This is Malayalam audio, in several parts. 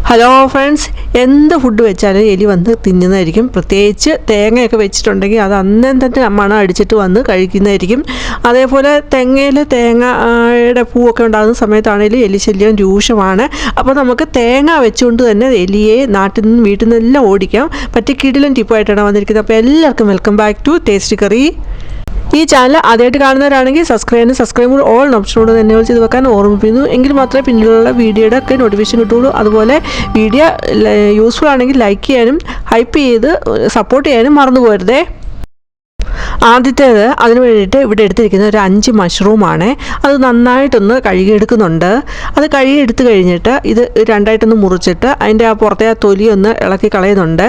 ഹലോ ഫ്രണ്ട്സ്, എന്ത് ഫുഡ് വെച്ചാലും എലി വന്ന് തിന്നുന്നതായിരിക്കും. പ്രത്യേകിച്ച് തേങ്ങയൊക്കെ വെച്ചിട്ടുണ്ടെങ്കിൽ അത് അന്നേരം തന്നെ മണം അടിച്ചിട്ട് വന്ന് കഴിക്കുന്നതായിരിക്കും. അതേപോലെ തെങ്ങയിൽ തേങ്ങയുടെ പൂവൊക്കെ ഉണ്ടാകുന്ന സമയത്താണെങ്കിലും എലി ശല്യം രൂക്ഷമാണ്. അപ്പോൾ നമുക്ക് തേങ്ങ വെച്ചുകൊണ്ട് തന്നെ എലിയെ നാട്ടിൽ നിന്നും വീട്ടിൽ നിന്നെല്ലാം ഓടിക്കാം. പറ്റിയ കിടിലൻ ടിപ്പായിട്ടാണ് വന്നിരിക്കുന്നത്. അപ്പോൾ എല്ലാവർക്കും welcome back to tasty curry. ഈ ചാനൽ ആദ്യമായിട്ട് കാണുന്നവരാണെങ്കിൽ സബ്സ്ക്രൈബ് ഓൾ ഓപ്ഷനോട് തന്നെ ചെയ്ത് വെക്കാൻ ഓർമ്മിപ്പിക്കുന്നു. എങ്കിൽ മാത്രമേ പിന്നിലുള്ള വീഡിയോയുടെ ഒക്കെ നോട്ടിഫിക്കേഷൻ കിട്ടുള്ളൂ. അതുപോലെ വീഡിയോ യൂസ്ഫുൾ ആണെങ്കിൽ ലൈക്ക് ചെയ്യാനും ഹൈപ്പ് ചെയ്ത് സപ്പോർട്ട് ചെയ്യാനും മറന്നു പോകരുതേ. ആദ്യത്തേത് അതിന് വേണ്ടിയിട്ട് ഇവിടെ എടുത്തിരിക്കുന്ന ഒരു 5 മഷ്റൂമാണ്. അത് നന്നായിട്ടൊന്ന് കഴുകിയെടുക്കുന്നുണ്ട്. അത് കഴുകിയെടുത്ത് കഴിഞ്ഞിട്ട് ഇത് രണ്ടായിട്ടൊന്ന് മുറിച്ചിട്ട് അതിൻ്റെ ആ പുറത്തെ ആ തൊലി ഒന്ന് ഇളക്കി കളയുന്നുണ്ട്.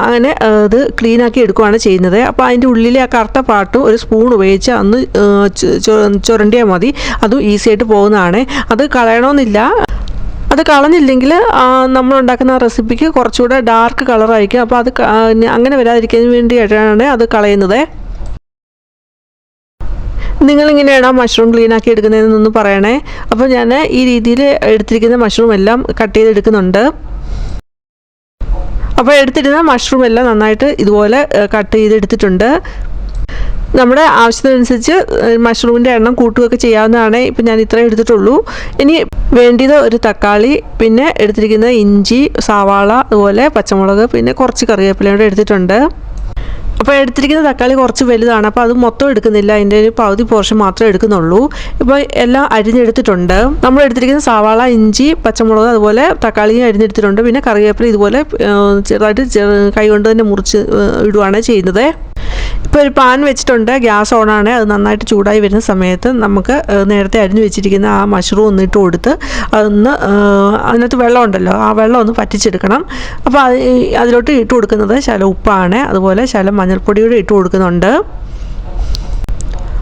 അങ്ങനെ അത് ക്ലീനാക്കി എടുക്കുകയാണ് ചെയ്യുന്നത്. അപ്പോൾ അതിൻ്റെ ഉള്ളിലെ ആ കറുത്ത പാട്ടും ഒരു സ്പൂൺ ഉപയോഗിച്ച് അന്ന് ചുരണ്ടിയാൽ മതി. അതും ഈസി ആയിട്ട് പോകുന്നതാണ്. അത് കളയണമെന്നില്ല. അത് കളഞ്ഞില്ലെങ്കിൽ നമ്മളുണ്ടാക്കുന്ന റെസിപ്പിക്ക് കുറച്ചുകൂടെ ഡാർക്ക് കളറായിരിക്കും. അപ്പോൾ അത് അങ്ങനെ വരാതിരിക്കാൻ വേണ്ടിയിട്ടാണ് അത് കളയുന്നത്. നിങ്ങളിങ്ങനെയാണോ മഷ്റൂം ക്ലീനാക്കി എടുക്കുന്നതെന്നൊന്ന് പറയണേ. അപ്പോൾ ഞാൻ ഈ രീതിയിൽ എടുത്തിരിക്കുന്ന മഷ്റൂം എല്ലാം കട്ട് ചെയ്തെടുക്കുന്നുണ്ട്. അപ്പോൾ എടുത്തിരുന്ന മഷ്റൂം എല്ലാം നന്നായിട്ട് ഇതുപോലെ കട്ട് ചെയ്തെടുത്തിട്ടുണ്ട്. നമ്മുടെ ആവശ്യത്തിനനുസരിച്ച് മഷ്റൂമിൻ്റെ എണ്ണം കൂട്ടുകയൊക്കെ ചെയ്യാവുന്നതാണ്. ഇപ്പം ഞാൻ ഇത്രയും എടുത്തിട്ടുള്ളൂ. ഇനി വേണ്ടിയത് ഒരു തക്കാളി, പിന്നെ എടുത്തിരിക്കുന്നത് ഇഞ്ചി, സവാള, അതുപോലെ പച്ചമുളക്, പിന്നെ കുറച്ച് കറിവേപ്പിലയും എടുത്തിട്ടുണ്ട്. അപ്പോൾ എടുത്തിരിക്കുന്ന തക്കാളി കുറച്ച് വലുതാണ്. അപ്പോൾ അത് മൊത്തം എടുക്കുന്നില്ല, അതിൻ്റെ ഒരു പകുതി പോർഷൻ മാത്രമേ എടുക്കുന്നുള്ളൂ. ഇപ്പോൾ എല്ലാം അരിഞ്ഞെടുത്തിട്ടുണ്ട്. നമ്മൾ എടുത്തിരിക്കുന്ന സവാള, ഇഞ്ചി, പച്ചമുളക്, അതുപോലെ തക്കാളിയും അരിഞ്ഞെടുത്തിട്ടുണ്ട്. പിന്നെ കറിവേപ്പില ഇതുപോലെ ചെറുതായിട്ട് കൈ കൊണ്ട് തന്നെ മുറിച്ച് ഇടുകയാണ് ചെയ്യുന്നത്. ഇപ്പോൾ ഒരു പാൻ വെച്ചിട്ടുണ്ട്, ഗ്യാസ് ഓണാണ്. അത് നന്നായിട്ട് ചൂടായി വരുന്ന സമയത്ത് നമുക്ക് നേരത്തെ അരിഞ്ഞു വെച്ചിരിക്കുന്ന ആ മഷ്റൂം ഒന്ന് ഇട്ട് കൊടുത്ത് അതൊന്ന് അതിനകത്ത് വെള്ളം ഉണ്ടല്ലോ, ആ വെള്ളം ഒന്ന് പറ്റിച്ചെടുക്കണം. അപ്പോൾ അതിലോട്ട് ഇട്ട് കൊടുക്കുന്നത് ശകലം ഉപ്പാണ്. അതുപോലെ ശകലം മഞ്ഞൾപ്പൊടിയോടെ ഇട്ട് കൊടുക്കുന്നുണ്ട്.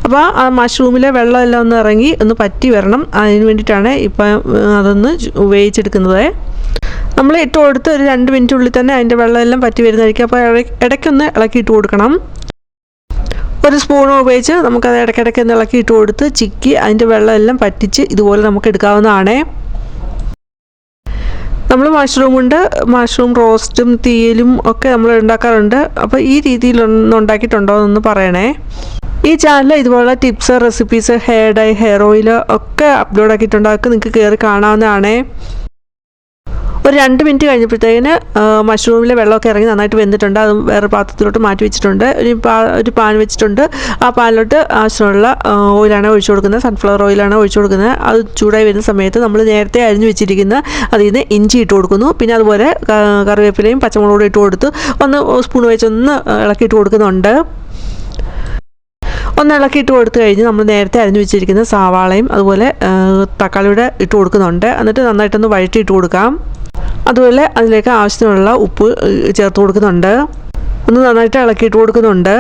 അപ്പോൾ ആ മഷ്റൂമിലെ വെള്ളമെല്ലാം ഒന്ന് ഇറങ്ങി ഒന്ന് പറ്റി വരണം. അതിന് വേണ്ടിയിട്ടാണ് ഇപ്പം അതൊന്ന് വേവിച്ചെടുക്കുന്നത്. നമ്മൾ ഇട്ട് കൊടുത്ത് ഒരു 2 മിനിറ്റുള്ളിൽ തന്നെ അതിൻ്റെ വെള്ളമെല്ലാം പറ്റി വരുന്നതായിരിക്കും. അപ്പോൾ ഇടയ്ക്കൊന്ന് ഇളക്കി ഇട്ട് കൊടുക്കണം. ഒരു സ്പൂൺ ഉപയോഗിച്ച് നമുക്കത് ഇടയ്ക്കിടയ്ക്ക് ഒന്ന് ഇളക്കി ഇട്ട് കൊടുത്ത് ചിക്കി അതിൻ്റെ വെള്ളമെല്ലാം പറ്റിച്ച് ഇതുപോലെ നമുക്ക് എടുക്കാവുന്നതാണ്. നമ്മൾ മഷ്റൂം റോസ്റ്റും തീയലും ഒക്കെ നമ്മൾ ഉണ്ടാക്കാറുണ്ട്. അപ്പോൾ ഈ രീതിയിലൊന്നും ഉണ്ടാക്കിയിട്ടുണ്ടോ എന്നൊന്ന് പറയണേ. ഈ ചാനൽ ഇതുപോലെ tips, recipes, hair dye, hair oil ഒക്കെ അപ്ലോഡ് ആക്കിയിട്ടുണ്ട്. അതൊക്കെ നിങ്ങൾക്ക് കയറി കാണാവുന്നതാണ്. ഒരു 2 മിനിറ്റ് കഴിഞ്ഞപ്പോഴത്തേക്കിന് മഷ്റൂമിലെ വെള്ളമൊക്കെ ഇറങ്ങി നന്നായിട്ട് വെന്തിട്ടുണ്ട്. അത് വേറെ പാത്രത്തിലോട്ട് മാറ്റി വെച്ചിട്ടുണ്ട്. ഒരു പാൻ വെച്ചിട്ടുണ്ട്. ആ പാനിലോട്ട് ആവശ്യമുള്ള ഓയിലാണ് ഒഴിച്ചു കൊടുക്കുന്നത്. സൺഫ്ലവർ ഓയിലാണ് ഒഴിച്ചു കൊടുക്കുന്നത്. അത് ചൂടായി വരുന്ന സമയത്ത് നമ്മൾ നേരത്തെ അരിഞ്ഞു വെച്ചിരിക്കുന്ന അതിൽ നിന്ന് ഇഞ്ചി ഇട്ട് കൊടുക്കുന്നു. പിന്നെ അതുപോലെ കറിവേപ്പിലയും പച്ചമുളകും ഇട്ട് കൊടുത്ത് ഒന്ന് സ്പൂൺ വെച്ചൊന്ന് ഇളക്കിയിട്ട് കൊടുക്കുന്നുണ്ട്. ഒന്ന് ഇളക്കിയിട്ട് കൊടുത്തു കഴിഞ്ഞ് നമ്മൾ നേരത്തെ അരിഞ്ഞു വെച്ചിരിക്കുന്ന സവാളയും അതുപോലെ തക്കാളിയുടെ ഇട്ട് കൊടുക്കുന്നുണ്ട്. എന്നിട്ട് നന്നായിട്ടൊന്ന് വഴറ്റി ഇട്ട് കൊടുക്കാം. അതുപോലെ അതിലേക്ക് ആവശ്യത്തിനുള്ള ഉപ്പ് ചേർത്ത് കൊടുക്കുന്നുണ്ട്. ഒന്ന് നന്നായിട്ട് ഇളക്കിയിട്ട് കൊടുക്കുന്നുണ്ട്.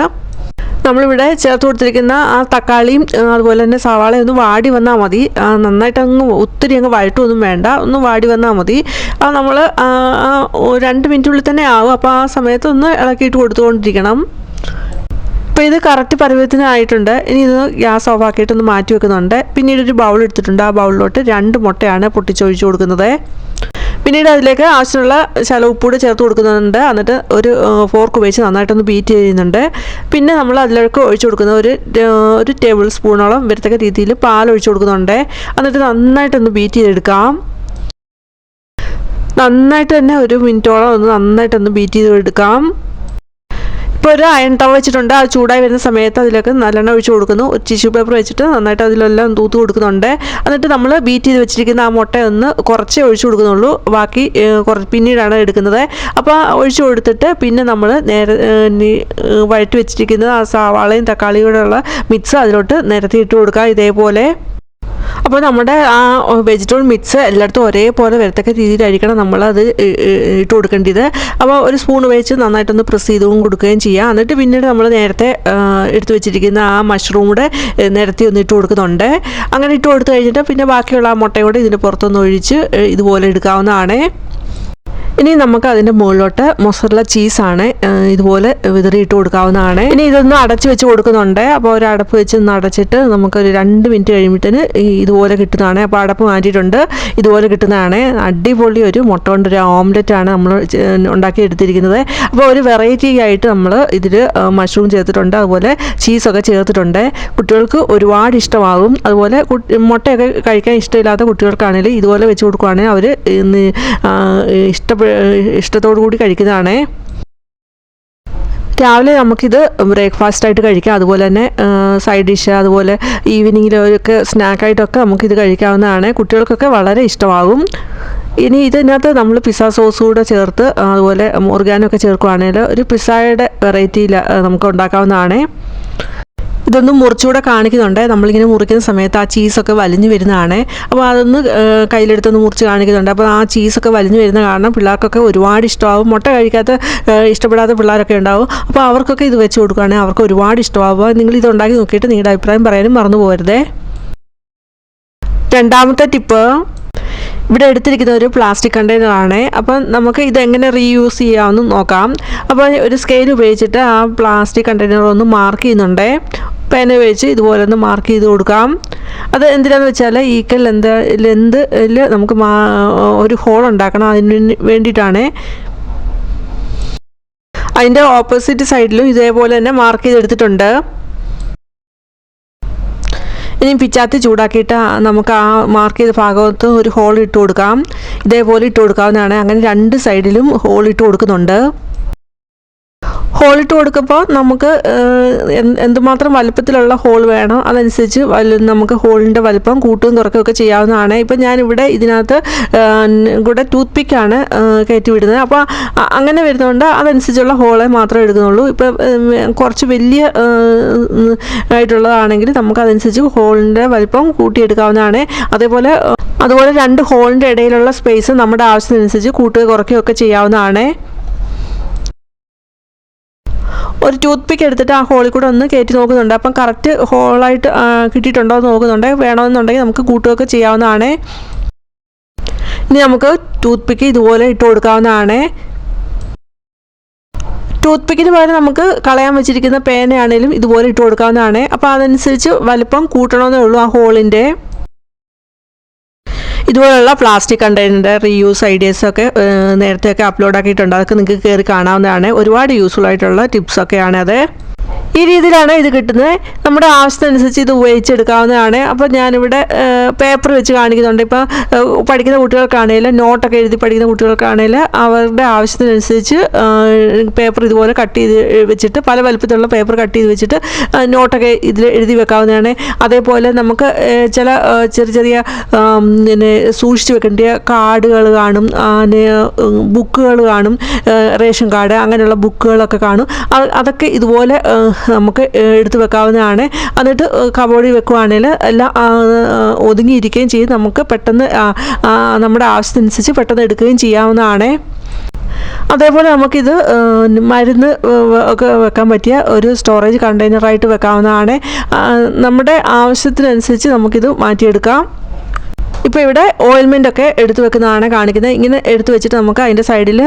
നമ്മളിവിടെ ചേർത്ത് കൊടുത്തിരിക്കുന്ന ആ തക്കാളിയും അതുപോലെ തന്നെ സവാളയും ഒന്ന് വാടി വന്നാൽ മതി. നന്നായിട്ട് ഒത്തിരി വഴറ്റൊന്നും വേണ്ട, ഒന്ന് വാടി വന്നാൽ മതി. അത് നമ്മൾ 2 മിനിറ്റുള്ളിൽ തന്നെ ആവും. അപ്പോൾ ആ സമയത്ത് ഒന്ന് ഇളക്കിയിട്ട് കൊടുത്തുകൊണ്ടിരിക്കണം. അപ്പോൾ ഇത് കറക്റ്റ് പരുവത്തിനായിട്ടുണ്ട്. ഇനി ഇത് ഗ്യാസ് ഓഫ് ആക്കിയിട്ടൊന്ന് മാറ്റി വെക്കുന്നുണ്ട്. പിന്നീട് ഒരു ബൗൾ എടുത്തിട്ടുണ്ട്. ആ ബൗളിലോട്ട് 2 മുട്ടയാണ് പൊട്ടിച്ചൊഴിച്ച് കൊടുക്കുന്നത്. പിന്നീട് അതിലേക്ക് ആവശ്യമുള്ള ശകലം ഉപ്പൂടെ ചേർത്ത് കൊടുക്കുന്നുണ്ട്. എന്നിട്ട് ഒരു ഫോർക്ക് ഉപയോഗിച്ച് നന്നായിട്ടൊന്ന് ബീറ്റ് ചെയ്യുന്നുണ്ട്. പിന്നെ നമ്മൾ അതിലേക്ക് ഒഴിച്ചു കൊടുക്കുന്ന ഒരു ടേബിൾ സ്പൂണോളം വരത്തക്ക രീതിയിൽ പാൽ ഒഴിച്ചു കൊടുക്കുന്നുണ്ട്. എന്നിട്ട് നന്നായിട്ടൊന്ന് ബീറ്റ് ചെയ്തെടുക്കാം. നന്നായിട്ട് തന്നെ 1 മിനിറ്റോളം നന്നായിട്ടൊന്ന് ബീറ്റ് ചെയ്തെടുക്കാം. ഇപ്പോൾ ഒരു അയൺ തവ വെച്ചിട്ടുണ്ട്. അത് ചൂടായി വരുന്ന സമയത്ത് അതിലേക്ക് നല്ലെണ്ണ ഒഴിച്ച് കൊടുക്കുന്നു. ഒരു ടിഷ്യൂ പേപ്പർ വെച്ചിട്ട് നന്നായിട്ട് അതിലെല്ലാം തൂത്ത് കൊടുക്കുന്നുണ്ട്. എന്നിട്ട് നമ്മൾ ബീറ്റ് ചെയ്ത് വെച്ചിരിക്കുന്ന ആ മുട്ട ഒന്ന് കുറച്ചേ ഒഴിച്ചു കൊടുക്കുന്നുള്ളൂ. ബാക്കി പിന്നീടാണ് എടുക്കുന്നത്. അപ്പോൾ ഒഴിച്ചു കൊടുത്തിട്ട് പിന്നെ നമ്മൾ വഴറ്റി വെച്ചിരിക്കുന്ന ആ സവാളയും തക്കാളിയോടുള്ള മിക്സ് അതിലോട്ട് നിരത്തി ഇട്ട് കൊടുക്കുക ഇതേപോലെ. അപ്പോൾ നമ്മുടെ ആ വെജിറ്റബിൾ മിക്സ് എല്ലായിടത്തും ഒരേപോലെ വരത്തക്ക രീതിയിലായിരിക്കണം നമ്മളത് ഇട്ട് കൊടുക്കേണ്ടത്. അപ്പോൾ ഒരു സ്പൂൺ ഉപയോഗിച്ച് നന്നായിട്ടൊന്ന് പ്രസ് ചെയ്തും കൊടുക്കുകയും ചെയ്യാം. എന്നിട്ട് പിന്നീട് നമ്മൾ നേരത്തെ എടുത്തു വെച്ചിരിക്കുന്ന ആ മഷ്റൂം കൂടെ നിരത്തി ഒന്ന് ഇട്ട് കൊടുക്കുന്നുണ്ട്. അങ്ങനെ ഇട്ട് കൊടുത്തു കഴിഞ്ഞിട്ട് പിന്നെ ബാക്കിയുള്ള ആ മുട്ടയും കൂടെ ഇതിൻ്റെ പുറത്തൊന്ന് ഒഴിച്ച് ഇതുപോലെ എടുക്കാവുന്നതാണ്. ഇനി നമുക്ക് അതിൻ്റെ മുകളിലോട്ട് മൊസറല്ല ചീസാണ് ഇതുപോലെ വിതറിയിട്ട് കൊടുക്കാവുന്നതാണ്. ഇനി ഇതൊന്ന് അടച്ച് വെച്ച് കൊടുക്കുന്നുണ്ട്. അപ്പോൾ ഒരു അടപ്പ് വെച്ച് ഒന്ന് അടച്ചിട്ട് നമുക്കൊരു 2 മിനിറ്റ് കഴിയുമ്പോഴത്തേന് ഇതുപോലെ കിട്ടുന്നതാണ്. അപ്പോൾ അടപ്പ് മാറ്റിയിട്ടുണ്ട്, ഇതുപോലെ കിട്ടുന്നതാണ്. അടിപൊളി ഒരു മുട്ട കൊണ്ടൊരു ഓംലെറ്റാണ് നമ്മൾ ഉണ്ടാക്കി എടുത്തിരിക്കുന്നത്. അപ്പോൾ ഒരു വെറൈറ്റി ആയിട്ട് നമ്മൾ ഇതിൽ മഷ്റൂം ചേർത്തിട്ടുണ്ട്, അതുപോലെ ചീസൊക്കെ ചേർത്തിട്ടുണ്ട്. കുട്ടികൾക്ക് ഒരുപാട് ഇഷ്ടമാകും. അതുപോലെ മുട്ടയൊക്കെ കഴിക്കാൻ ഇഷ്ടമില്ലാത്ത കുട്ടികൾക്കാണെങ്കിൽ ഇതുപോലെ വെച്ച് കൊടുക്കുകയാണെങ്കിൽ അവർ ഇഷ്ടത്തോടു കൂടി കഴിക്കുന്നതാണ്. രാവിലെ നമുക്കിത് ബ്രേക്ക്ഫാസ്റ്റായിട്ട് കഴിക്കാം, അതുപോലെ തന്നെ സൈഡ് ഡിഷ്, അതുപോലെ ഈവനിങ്ങിലൊക്കെ സ്നാക്കായിട്ടൊക്കെ നമുക്കിത് കഴിക്കാവുന്നതാണ്. കുട്ടികൾക്കൊക്കെ വളരെ ഇഷ്ടമാകും. ഇനി ഇതിനകത്ത് നമ്മൾ പിസ്സ സോസ് കൂടെ ചേർത്ത് അതുപോലെ ഓർഗാനൊക്കെ ചേർക്കുകയാണെങ്കിൽ ഒരു പിസ്സയുടെ വെറൈറ്റിയിൽ നമുക്ക് ഉണ്ടാക്കാവുന്നതാണ്. ഇതൊന്നും മുറിച്ചുകൂടെ കാണിക്കുന്നുണ്ട്. നമ്മളിങ്ങനെ മുറിക്കുന്ന സമയത്ത് ആ ചീസൊക്കെ വലിഞ്ഞു വരുന്നതാണ്. അപ്പോൾ അതൊന്ന് കയ്യിലെടുത്തൊന്ന് മുറിച്ച് കാണിക്കുന്നുണ്ട്. അപ്പോൾ ആ ചീസൊക്കെ വലിഞ്ഞു വരുന്ന കാരണം പിള്ളേർക്കൊക്കെ ഒരുപാട് ഇഷ്ടമാകും. മുട്ട കഴിക്കാത്ത ഇഷ്ടപ്പെടാത്ത പിള്ളേരൊക്കെ ഉണ്ടാവും. അപ്പോൾ അവർക്കൊക്കെ ഇത് വെച്ച് കൊടുക്കുകയാണെങ്കിൽ അവർക്ക് ഒരുപാട് ഇഷ്ടമാകും. നിങ്ങൾ ഇത് ഉണ്ടാക്കി നോക്കിയിട്ട് നിങ്ങളുടെ അഭിപ്രായം പറയാനും മറന്നു പോകരുതേ. രണ്ടാമത്തെ ടിപ്പ്, ഇവിടെ എടുത്തിരിക്കുന്ന ഒരു പ്ലാസ്റ്റിക് കണ്ടെയ്നറാണ്. അപ്പം നമുക്ക് ഇതെങ്ങനെ റീയൂസ് ചെയ്യാമെന്ന് നോക്കാം. അപ്പോൾ ഒരു സ്കെയിൽ ഉപയോഗിച്ചിട്ട് ആ പ്ലാസ്റ്റിക് കണ്ടെയ്നർ ഒന്ന് മാർക്ക് ചെയ്യുന്നുണ്ട്. പേന ഉപയോഗിച്ച് ഇതുപോലെ ഒന്ന് മാർക്ക് ചെയ്ത് കൊടുക്കാം. അത് എന്തിനാന്ന് വെച്ചാൽ ഈക്വൽ ലെന്തിൽ നമുക്ക് ഒരു ഹോൾ ഉണ്ടാക്കണം. അതിന് വേണ്ടിയിട്ടാണ്. അതിൻ്റെ ഓപ്പോസിറ്റ് സൈഡിലും ഇതേപോലെ തന്നെ മാർക്ക് ചെയ്തെടുത്തിട്ടുണ്ട്. ഇനി പിച്ചാത്തി ചൂടാക്കിയിട്ട് നമുക്ക് ആ മാർക്ക് ചെയ്ത ഭാഗത്ത് ഒരു ഹോൾ ഇട്ട് കൊടുക്കാം. ഇതേപോലെ ഇട്ട് കൊടുക്കാവുന്നതാണ്. അങ്ങനെ 2 സൈഡിലും ഹോൾ ഇട്ട് കൊടുക്കുന്നുണ്ട്. ഹോളിട്ട് കൊടുക്കുമ്പോൾ നമുക്ക് എന്തുമാത്രം വലുപ്പത്തിലുള്ള ഹോൾ വേണം അതനുസരിച്ച് നമുക്ക് ഹോളിൻ്റെ വലുപ്പം കൂട്ടുകയും കുറയ്ക്കുകയൊക്കെ ചെയ്യാവുന്നതാണ്. ഇപ്പം ഞാനിവിടെ ഇതിനകത്ത് കൂടെ ടൂത്ത് പിക്കാണ് കയറ്റി വിടുന്നത്. അപ്പോൾ അങ്ങനെ വരുന്നതുകൊണ്ട് അതനുസരിച്ചുള്ള ഹോളെ മാത്രമേ എടുക്കുന്നുള്ളൂ. ഇപ്പം കുറച്ച് വലിയ ആയിട്ടുള്ളതാണെങ്കിൽ നമുക്ക് അതനുസരിച്ച് ഹോളിൻ്റെ വലുപ്പം കൂട്ടിയെടുക്കാവുന്നതാണ്. അതുപോലെ 2 ഹോളിൻ്റെ ഇടയിലുള്ള സ്പേസ് നമ്മുടെ ആവശ്യത്തിനനുസരിച്ച് കൂട്ടുകയോ കുറയ്ക്കുകയൊക്കെ ചെയ്യാവുന്നതാണ്. ഒരു ടൂത്ത് പിക്ക് എടുത്തിട്ട് ആ ഹോളിൽ കൂടെ ഒന്ന് കയറ്റി നോക്കുന്നുണ്ട്. അപ്പം കറക്റ്റ് ഹോളായിട്ട് കിട്ടിയിട്ടുണ്ടോ എന്ന് നോക്കുന്നുണ്ട്. വേണമെന്നുണ്ടെങ്കിൽ നമുക്ക് കൂട്ടുകയൊക്കെ ചെയ്യാവുന്നതാണ്. ഇനി നമുക്ക് ടൂത്ത് പിക്ക് ഇതുപോലെ ഇട്ട് കൊടുക്കാവുന്നതാണ്. ടൂത്ത് പിക്കിന് പകരം നമുക്ക് കളയാൻ വെച്ചിരിക്കുന്ന പേനയാണെങ്കിലും ഇതുപോലെ ഇട്ട് കൊടുക്കാവുന്നതാണ്. അപ്പോൾ അതനുസരിച്ച് വലുപ്പം കൂട്ടണമെന്നേ ഉള്ളൂ ആ ഹോളിൻ്റെ. ഇതുപോലുള്ള പ്ലാസ്റ്റിക് കണ്ടെയ്നറിൻ്റെ റീയൂസ് ഐഡിയാസൊക്കെ നേരത്തെയൊക്കെ അപ്ലോഡ് ആക്കിയിട്ടുണ്ട്. അതൊക്കെ നിങ്ങൾക്ക് കയറി കാണാവുന്നതാണ്. ഒരുപാട് യൂസ്ഫുൾ ആയിട്ടുള്ള ടിപ്സൊക്കെയാണ് അത്. ഈ രീതിയിലാണ് ഇത് കിട്ടുന്നത്. നമ്മുടെ ആവശ്യത്തിനനുസരിച്ച് ഇത് ഉപയോഗിച്ചെടുക്കാവുന്നതാണ്. അപ്പോൾ ഞാനിവിടെ പേപ്പർ വെച്ച് കാണിക്കുന്നുണ്ട്. ഇപ്പോൾ പഠിക്കുന്ന കുട്ടികൾക്കാണെങ്കിലും നോട്ടൊക്കെ എഴുതി പഠിക്കുന്ന കുട്ടികൾക്കാണെങ്കിലും അവരുടെ ആവശ്യത്തിനനുസരിച്ച് പേപ്പർ ഇതുപോലെ കട്ട് ചെയ്ത് വെച്ചിട്ട് പല വലുപ്പത്തിലുള്ള പേപ്പർ കട്ട് ചെയ്ത് വെച്ചിട്ട് നോട്ടൊക്കെ ഇതിൽ എഴുതി വെക്കാവുന്നതാണ്. അതേപോലെ നമുക്ക് ചില ചെറിയ പിന്നെ സൂക്ഷിച്ച് വെക്കേണ്ട കാർഡുകൾ കാണും, ബുക്കുകൾ കാണും, റേഷൻ കാർഡ് അങ്ങനെയുള്ള ബുക്കുകളൊക്കെ കാണും. അതൊക്കെ ഇതുപോലെ നമുക്ക് എടുത്ത് വെക്കാവുന്നതാണ്. എന്നിട്ട് കബോർഡിൽ വെക്കുകയാണെങ്കിൽ എല്ലാം ഒതുങ്ങിയിരിക്കുകയും ചെയ്ത് നമുക്ക് പെട്ടെന്ന് നമ്മുടെ ആവശ്യത്തിനനുസരിച്ച് പെട്ടെന്ന് എടുക്കുകയും ചെയ്യാവുന്നതാണ്. അതേപോലെ നമുക്കിത് മരുന്ന് ഒക്കെ വെക്കാൻ പറ്റിയ ഒരു സ്റ്റോറേജ് കണ്ടെയ്നറായിട്ട് വെക്കാവുന്നതാണ്. നമ്മുടെ ആവശ്യത്തിനനുസരിച്ച് നമുക്കിത് മാറ്റിയെടുക്കാം. ഇപ്പോൾ ഇവിടെ ഓയിൽമെൻ്റൊക്കെ എടുത്ത് വെക്കുന്നതാണ് കാണിക്കുന്നത്. ഇങ്ങനെ എടുത്ത് വെച്ചിട്ട് നമുക്ക് അതിൻ്റെ സൈഡിൽ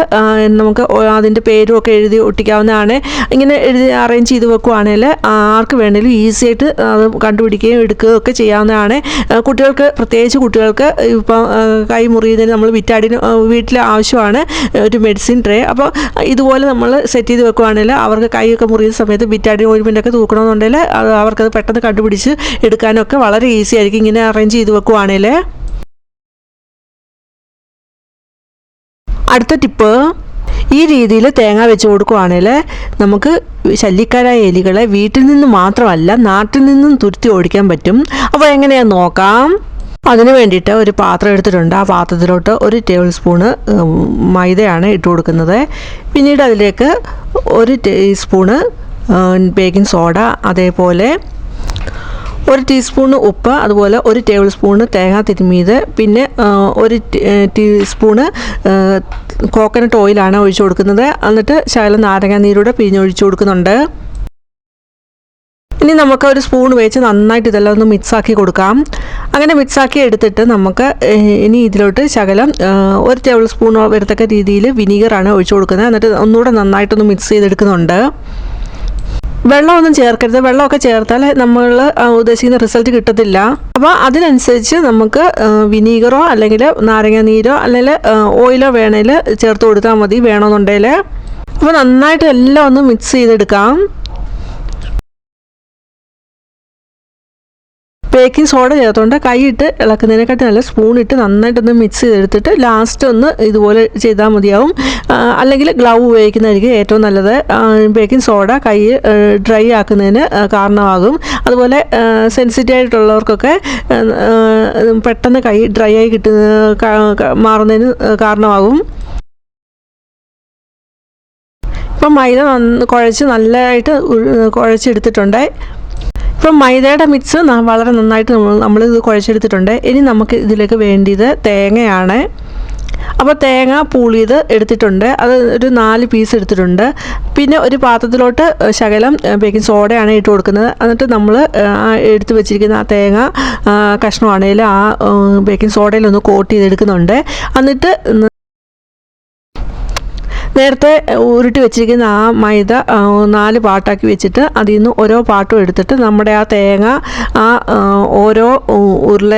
നമുക്ക് അതിൻ്റെ പേരും ഒക്കെ എഴുതി ഒട്ടിക്കാവുന്നതാണ്. ഇങ്ങനെ എഴുതി അറേഞ്ച് ചെയ്ത് വെക്കുകയാണെങ്കിൽ ആർക്ക് വേണമെങ്കിലും ഈസി ആയിട്ട് അത് കണ്ടുപിടിക്കുകയും എടുക്കുകയും ഒക്കെ ചെയ്യാവുന്നതാണ്. കുട്ടികൾക്ക്, പ്രത്യേകിച്ച് കുട്ടികൾക്ക് ഇപ്പം കൈ മുറിയുന്നതിന് നമ്മൾ വിറ്റാഡിന് വീട്ടിൽ ആവശ്യമാണ് ഒരു മെഡിസിൻ ട്രേ. അപ്പോൾ ഇതുപോലെ നമ്മൾ സെറ്റ് ചെയ്ത് വെക്കുകയാണെങ്കിൽ അവർക്ക് കൈയൊക്കെ മുറിയുന്ന സമയത്ത് വിറ്റാഡിൻ ഓയിൽമെൻ്റൊക്കെ തൂക്കണമെന്നുണ്ടെങ്കിൽ അവർക്കത് പെട്ടെന്ന് കണ്ടുപിടിച്ച് എടുക്കാനൊക്കെ വളരെ ഈസി ആയിരിക്കും ഇങ്ങനെ അറേഞ്ച് ചെയ്ത് വെക്കുകയാണെങ്കിൽ. അടുത്ത ടിപ്പ്, ഈ രീതിയിൽ തേങ്ങ വെച്ച് കൊടുക്കുകയാണെങ്കിൽ നമുക്ക് ശല്യക്കാരായ എലികളെ വീട്ടിൽ നിന്ന് മാത്രമല്ല നാട്ടിൽ നിന്നും തുരുത്തി ഓടിക്കാൻ പറ്റും. അപ്പോൾ എങ്ങനെയാണെന്ന് നോക്കാം. അതിന് വേണ്ടിയിട്ട് ഒരു പാത്രം എടുത്തിട്ടുണ്ട്. ആ പാത്രത്തിലോട്ട് 1 ടേബിൾ സ്പൂണ് മൈദയാണ് ഇട്ട് കൊടുക്കുന്നത്. പിന്നീട് അതിലേക്ക് 1 ടീസ്പൂണ് ബേക്കിംഗ് സോഡ, അതേപോലെ 1 ടീസ്പൂണ് ഉപ്പ്, അതുപോലെ 1 ടേബിൾ സ്പൂണ് തേങ്ങ തിരുമ്മിയത്, പിന്നെ 1 ടീസ്പൂണ് കോക്കനട്ട് ഓയിലാണ് ഒഴിച്ചു കൊടുക്കുന്നത്. എന്നിട്ട് ശകലം നാരങ്ങാനീരൂടെ പിഴിഞ്ഞൊഴിച്ചു കൊടുക്കുന്നുണ്ട്. ഇനി നമുക്ക് ഒരു സ്പൂൺ വെച്ച് നന്നായിട്ട് ഇതെല്ലാം ഒന്ന് മിക്സാക്കി കൊടുക്കാം. അങ്ങനെ മിക്സാക്കി എടുത്തിട്ട് നമുക്ക് ഇനി ഇതിലോട്ട് ശകലം 1 ടേബിൾ സ്പൂൺ വരത്തക്ക രീതിയിൽ വിനീഗറാണ് ഒഴിച്ചു കൊടുക്കുന്നത്. എന്നിട്ട് ഒന്നുകൂടെ നന്നായിട്ടൊന്ന് മിക്സ് ചെയ്തെടുക്കുന്നുണ്ട്. വെള്ളമൊന്നും ചേർക്കരുത്. വെള്ളമൊക്കെ ചേർത്താൽ നമ്മൾ ഉദ്ദേശിക്കുന്ന റിസൾട്ട് കിട്ടത്തില്ല. അപ്പോൾ അതിനനുസരിച്ച് നമുക്ക് വിനീഗറോ അല്ലെങ്കിൽ നാരങ്ങ നീരോ അല്ലെങ്കിൽ ഓയിലോ വേണേൽ ചേർത്ത് കൊടുത്താൽ മതി വേണമെന്നുണ്ടെങ്കിൽ. അപ്പോൾ നന്നായിട്ട് എല്ലാം ഒന്ന് മിക്സ് ചെയ്തെടുക്കാം. ബേക്കിംഗ് സോഡ ചേർത്തുകൊണ്ട് കൈയിട്ട് ഇളക്കുന്നതിനെക്കാട്ടി നല്ല സ്പൂണിട്ട് നന്നായിട്ടൊന്ന് മിക്സ് ചെയ്തെടുത്തിട്ട് ലാസ്റ്റ് ഒന്ന് ഇതുപോലെ ചെയ്താൽ മതിയാവും. അല്ലെങ്കിൽ ഗ്ലൗ ഉപയോഗിക്കുന്നതായിരിക്കും ഏറ്റവും നല്ലത്. ബേക്കിംഗ് സോഡ കൈ ഡ്രൈ ആക്കുന്നതിന് കാരണമാകും. അതുപോലെ സെൻസിറ്റീവ് ആയിട്ടുള്ളവർക്കൊക്കെ പെട്ടെന്ന് കൈ ഡ്രൈ ആയി മാറുന്നതിന് കാരണമാകും. ഇപ്പം മൈദ കുഴച്ച് നല്ലതായിട്ട് കുഴച്ചെടുത്തിട്ടുണ്ട്. ഇപ്പം മൈദയുടെ മിക്സ് വളരെ നന്നായിട്ട് നമ്മളിത് കുഴച്ചെടുത്തിട്ടുണ്ട്. ഇനി നമുക്ക് ഇതിലേക്ക് വേണ്ടിയത് തേങ്ങയാണ്. അപ്പോൾ തേങ്ങ പൂളിയത് എടുത്തിട്ടുണ്ട്. അത് ഒരു 4 പീസ് എടുത്തിട്ടുണ്ട്. പിന്നെ ഒരു പാത്രത്തിലോട്ട് ശകലം ബേക്കിംഗ് സോഡയാണ് ഇട്ട് കൊടുക്കുന്നത്. എന്നിട്ട് നമ്മൾ എടുത്ത് വെച്ചിരിക്കുന്ന ആ തേങ്ങ കഷ്ണമാണെങ്കിൽ ആ ബേക്കിംഗ് സോഡയിലൊന്ന് കോട്ട് ചെയ്തെടുക്കുന്നുണ്ട്. എന്നിട്ട് നേരത്തെ ഉരുട്ടി വെച്ചിരിക്കുന്ന ആ മൈദ 4 പാട്ടാക്കി വെച്ചിട്ട് അതിൽ നിന്ന് ഓരോ പാട്ടും എടുത്തിട്ട് നമ്മുടെ ആ തേങ്ങ ആ ഓരോ ഉരുള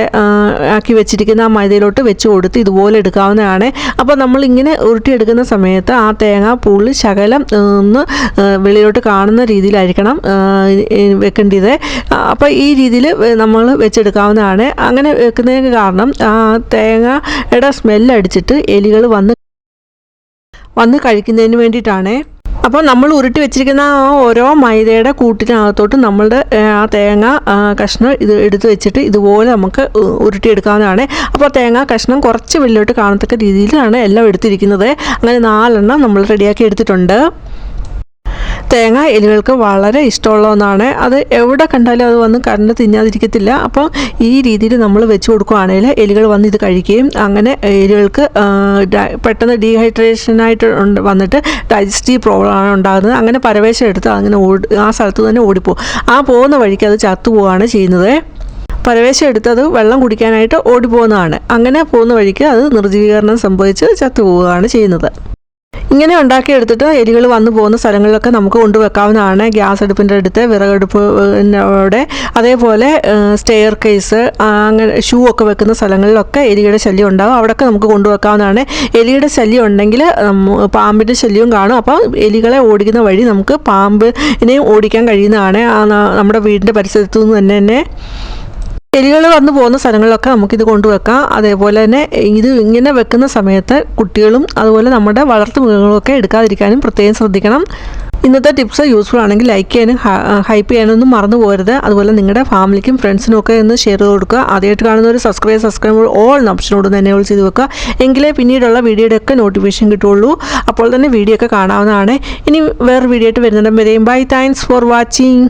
ആക്കി വെച്ചിരിക്കുന്ന ആ മൈദയിലോട്ട് വെച്ച് കൊടുത്ത് ഇതുപോലെ എടുക്കാവുന്നതാണ്. അപ്പോൾ നമ്മളിങ്ങനെ ഉരുട്ടിയെടുക്കുന്ന സമയത്ത് ആ തേങ്ങ പൂളി ശകലം ഒന്ന് വെളിയിലോട്ട് കാണുന്ന രീതിയിലായിരിക്കണം വെക്കേണ്ടത്. അപ്പോൾ ഈ രീതിയിൽ നമ്മൾ വെച്ചെടുക്കാവുന്നതാണ്. അങ്ങനെ വെക്കുന്നതിന് കാരണം ആ തേങ്ങയുടെ സ്മെല്ലടിച്ചിട്ട് എലികൾ വന്ന് കഴിക്കുന്നതിന് വേണ്ടിയിട്ടാണ്. അപ്പോൾ നമ്മൾ ഉരുട്ടി വെച്ചിരിക്കുന്ന ആ ഓരോ മൈദയുടെ കൂട്ടിനകത്തോട്ട് നമ്മളുടെ ആ തേങ്ങ കഷ്ണം ഇത് എടുത്ത് വെച്ചിട്ട് ഇതുപോലെ നമുക്ക് ഉരുട്ടിയെടുക്കാവുന്നതാണ്. അപ്പോൾ തേങ്ങ കഷ്ണം കുറച്ച് വെള്ളിലോട്ട് കാണത്തക്ക രീതിയിലാണ് എല്ലാം എടുത്തിരിക്കുന്നത്. അങ്ങനെ 4 എണ്ണം നമ്മൾ റെഡിയാക്കി എടുത്തിട്ടുണ്ട്. തേങ്ങ എലികൾക്ക് വളരെ ഇഷ്ടമുള്ള ഒന്നാണ്. അത് എവിടെ കണ്ടാലും അത് വന്ന് കണ്ട് തിന്നാതിരിക്കത്തില്ല. അപ്പോൾ ഈ രീതിയിൽ നമ്മൾ വെച്ച് കൊടുക്കുകയാണെങ്കിൽ എലികൾ വന്ന് ഇത് കഴിക്കുകയും അങ്ങനെ എലികൾക്ക് പെട്ടെന്ന് ഡീഹൈഡ്രേഷനായിട്ട് വന്നിട്ട് ഡൈജസ്റ്റീവ് പ്രോബ്ലമാണ് ഉണ്ടാകുന്നത്. അങ്ങനെ പരവേശം എടുത്ത് അങ്ങനെ ആ സ്ഥലത്ത് തന്നെ ഓടിപ്പോവും. ആ പോകുന്ന വഴിക്ക് അത് ചത്തുപോവുകയാണ് ചെയ്യുന്നത്. പരവേശം എടുത്തത് വെള്ളം കുടിക്കാനായിട്ട് ഓടിപ്പോകുന്നതാണ്. അങ്ങനെ പോകുന്ന വഴിക്ക് അത് നിർജ്ജീവീകരണം സംഭവിച്ച് ചത്തുപോവുകയാണ് ചെയ്യുന്നത്. ഇങ്ങനെ ഉണ്ടാക്കിയെടുത്തിട്ട് എലികൾ വന്നു പോകുന്ന സ്ഥലങ്ങളിലൊക്കെ നമുക്ക് കൊണ്ടുവെക്കാവുന്നതാണ്. ഗ്യാസ് അടുപ്പിൻ്റെ അടുത്ത്, വിറകടുപ്പിൻ്റെ അതേപോലെ സ്റ്റെയർ കേസ് അങ്ങനെ ഷൂ ഒക്കെ വെക്കുന്ന സ്ഥലങ്ങളിലൊക്കെ എലിയുടെ ശല്യം ഉണ്ടാകും. അവിടെയൊക്കെ നമുക്ക് കൊണ്ടുവെക്കാവുന്നതാണ്. എലിയുടെ ശല്യം ഉണ്ടെങ്കിൽ പാമ്പിൻ്റെ ശല്യവും കാണും. അപ്പോൾ എലികളെ ഓടിക്കുന്ന വഴി നമുക്ക് പാമ്പിനെയും ഓടിക്കാൻ കഴിയുന്നതാണ്. നമ്മുടെ വീടിൻ്റെ പരിസരത്തു നിന്ന് തന്നെ എലികൾ വന്നു പോകുന്ന സ്ഥലങ്ങളിലൊക്കെ നമുക്കിത് കൊണ്ടുവെക്കാം. അതേപോലെ തന്നെ ഇത് ഇങ്ങനെ വെക്കുന്ന സമയത്ത് കുട്ടികളും അതുപോലെ നമ്മുടെ വളർത്തു മൃഗങ്ങളൊക്കെ എടുക്കാതിരിക്കാനും പ്രത്യേകം ശ്രദ്ധിക്കണം. ഇന്നത്തെ ടിപ്സ് യൂസ്ഫുൾ ആണെങ്കിൽ ലൈക്ക് ചെയ്യാനും ഹൈപ്പ് ചെയ്യാനൊന്നും മറന്നു പോകരുത്. അതുപോലെ നിങ്ങളുടെ ഫാമിലിക്കും ഫ്രണ്ട്സിനും ഒക്കെ ഒന്ന് ഷെയർ ചെയ്ത് കൊടുക്കുക. ആദ്യമായിട്ട് കാണുന്നവർ സബ്സ്ക്രൈബ് ഓൾ ഓപ്ഷനോട് തന്നെ എനേബിൾ ചെയ്ത് വെക്കുക. എങ്കിലേ പിന്നീടുള്ള വീഡിയോയുടെ ഒക്കെ നോട്ടിഫിക്കേഷൻ കിട്ടുള്ളൂ. അപ്പോൾ തന്നെ വീഡിയോ ഒക്കെ കാണാവുന്നതാണ്. ഇനി വേറെ വീഡിയോ ആയിട്ട് വരുന്നിടം വരെയും ബൈ. Thanks for watching.